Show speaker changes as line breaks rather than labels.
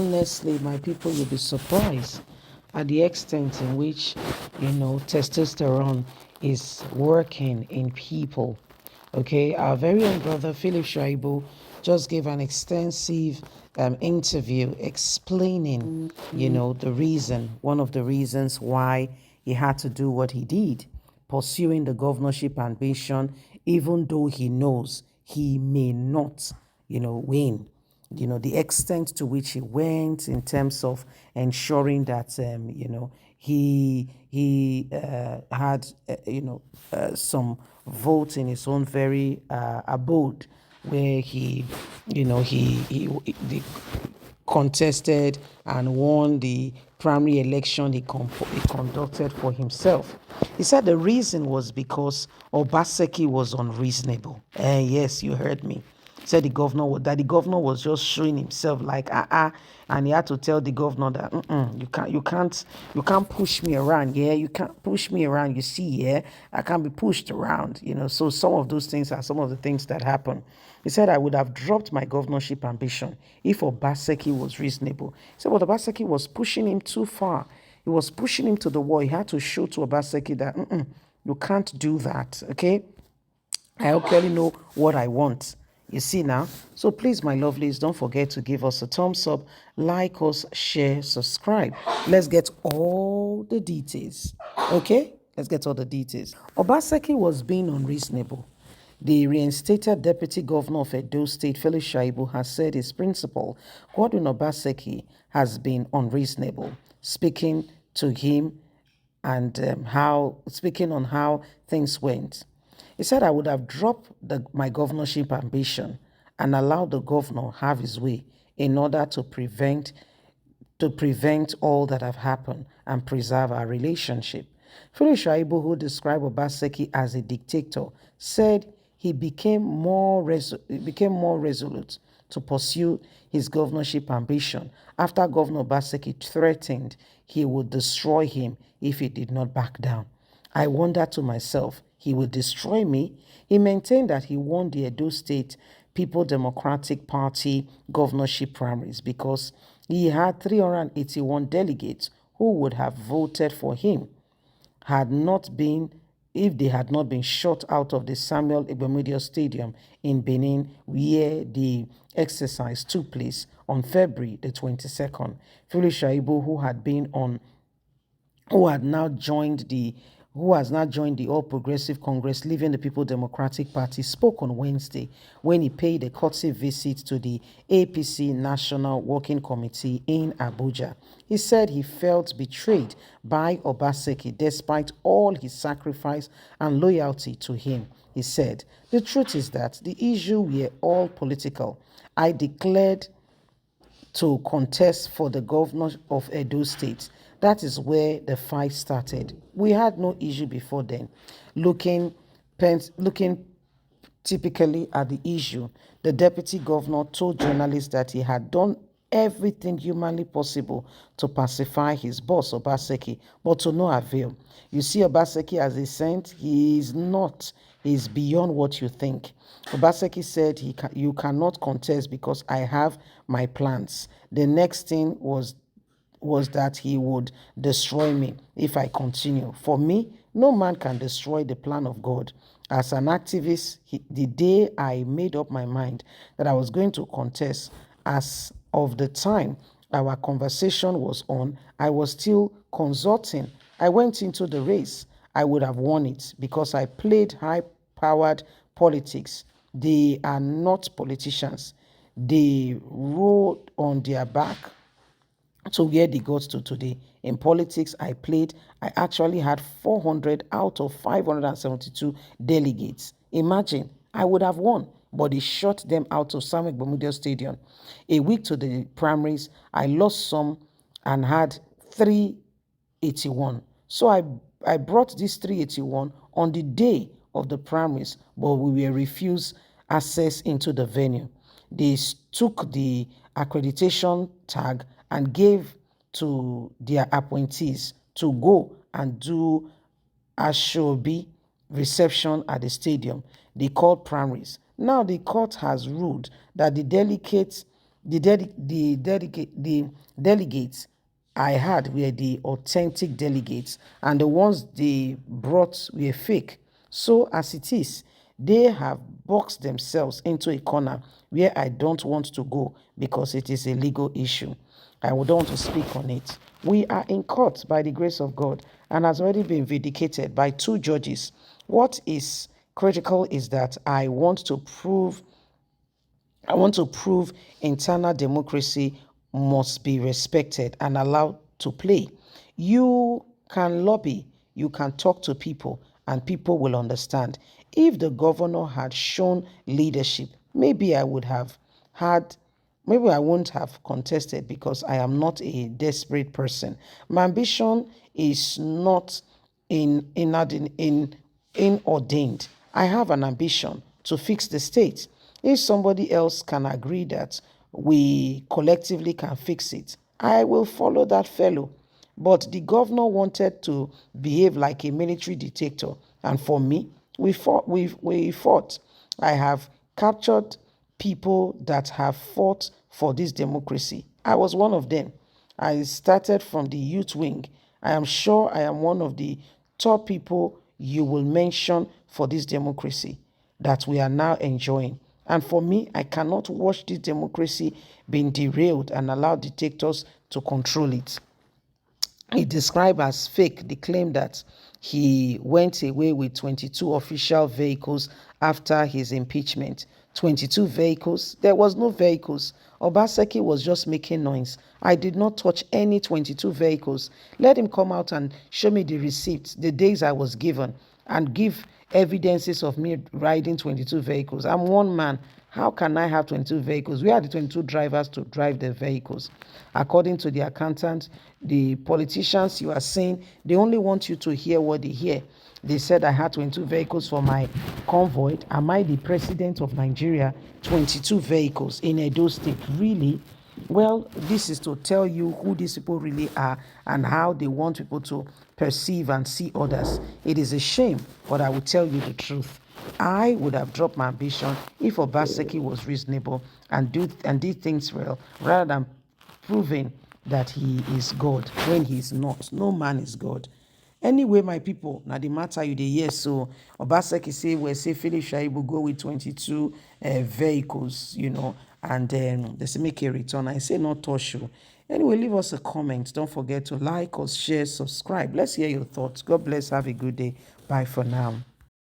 honestly, my people, you'll be surprised at the extent in which, testosterone is working in people. Okay, our very own brother Philip Shaibu just gave an extensive interview explaining, the reason, one of the reasons why he had to do what he did, pursuing the governorship ambition, even though he knows he may not, win. The extent to which he went in terms of ensuring that, he had, some votes in his own very abode where he contested and won the primary election he conducted for himself. He said the reason was because Obaseki was unreasonable. Yes, you heard me. Said the governor was just showing himself like and he had to tell the governor that you can't push me around. Yeah, you can't push me around. You see, yeah, I can't be pushed around. So some of those things are some of the things that happen. He said I would have dropped my governorship ambition if Obaseki was reasonable. He said, but Obaseki was pushing him too far. He was pushing him to the wall. He had to show to Obaseki that you can't do that. Okay, I clearly know what I want. You see now? So please, my lovelies, don't forget to give us a thumbs up, like us, share, subscribe. Let's get all the details. Okay? Let's get all the details. Obaseki was being unreasonable. The reinstated deputy governor of Edo State, Felix Shaibu, has said his principal, Godwin Obaseki, has been unreasonable, speaking to him and speaking on how things went. He said, I would have dropped my governorship ambition and allowed the governor have his way in order to prevent all that have happened and preserve our relationship. Felix Shaibu, who described Obaseki as a dictator, said he became more resolute to pursue his governorship ambition after Governor Obaseki threatened he would destroy him if he did not back down. I wondered to myself, he would destroy me? He maintained that he won the Edo State People Democratic Party governorship primaries because he had 381 delegates who would have voted for him if they had not been shot out of the Samuel Igbomedio Stadium in Benin, where the exercise took place on February the 22nd. Felix Shaibu, who has now joined the All Progressive Congress, leaving the People Democratic Party, spoke on Wednesday when he paid a courtesy visit to the APC National Working Committee in Abuja. He said he felt betrayed by Obaseki despite all his sacrifice and loyalty to him. He said, the truth is that the issue were all political. I declared to contest for the governor of Edo State. That is where the fight started. We had no issue before then. Looking typically at the issue, the deputy governor told journalists that he had done everything humanly possible to pacify his boss, Obaseki, but to no avail. You see Obaseki as a saint, he is not. He is beyond what you think. Obaseki said you cannot contest because I have my plans. The next thing was that he would destroy me if I continue. For me, no man can destroy the plan of God. As an activist, the day I made up my mind that I was going to contest, as of the time our conversation was on, I was still consulting. I went into the race. I would have won it because I played high-powered politics. They are not politicians. They rode on their back to where they got to today. In politics, I actually had 400 out of 572 delegates. Imagine, I would have won, but they shot them out of Samuel Igbomedio Stadium. A week to the primaries, I lost some and had 381. So I brought this 381 on the day of the primaries, but we were refused access into the venue. They took the accreditation tag and gave to their appointees to go and do Ashobi reception at the stadium. They called primaries. Now the court has ruled that the delegates The delegates I had were the authentic delegates, and the ones they brought were fake. So as it is, they have boxed themselves into a corner where I don't want to go because it is a legal issue. I don't want to speak on it. We are in court by the grace of God and has already been vindicated by two judges. What is critical is that I want to prove internal democracy must be respected and allowed to play. You can lobby, you can talk to people, and people will understand. If the governor had shown leadership, had maybe I wouldn't have contested because I am not a desperate person. My ambition is not inordained. I have an ambition to fix the state. If somebody else can agree that we collectively can fix it, I will follow that fellow. But the governor wanted to behave like a military dictator. And for me, we fought. I have captured people that have fought for this democracy. I was one of them. I started from the youth wing. I am sure I am one of the top people you will mention for this democracy that we are now enjoying. And for me, I cannot watch this democracy being derailed and allow dictators to control it. He described as fake the claim that he went away with 22 official vehicles after his impeachment. 22 vehicles? There was no vehicles. Obaseki was just making noise. I did not touch any 22 vehicles. Let him come out and show me the receipts, the days I was given, and give evidences of me riding 22 vehicles. I'm one man. How can I have 22 vehicles? Where are the 22 drivers to drive the vehicles? According to the accountant, the politicians you are saying, they only want you to hear what they hear. They said I had 22 vehicles for my convoy. Am I the president of Nigeria? 22 vehicles in Edo State. Really? Well, this is to tell you who these people really are and how they want people to perceive and see others. It is a shame, but I will tell you the truth. I would have dropped my ambition if Obaseki was reasonable and did things well, rather than proving that he is God when he is not. No man is God. Anyway, my people, now the matter you dey hear so Obaseki say Philip Shaibu go with 22 vehicles, and they say make a return. I say not touch you. Anyway, leave us a comment. Don't forget to like us, share, subscribe. Let's hear your thoughts. God bless. Have a good day. Bye for now.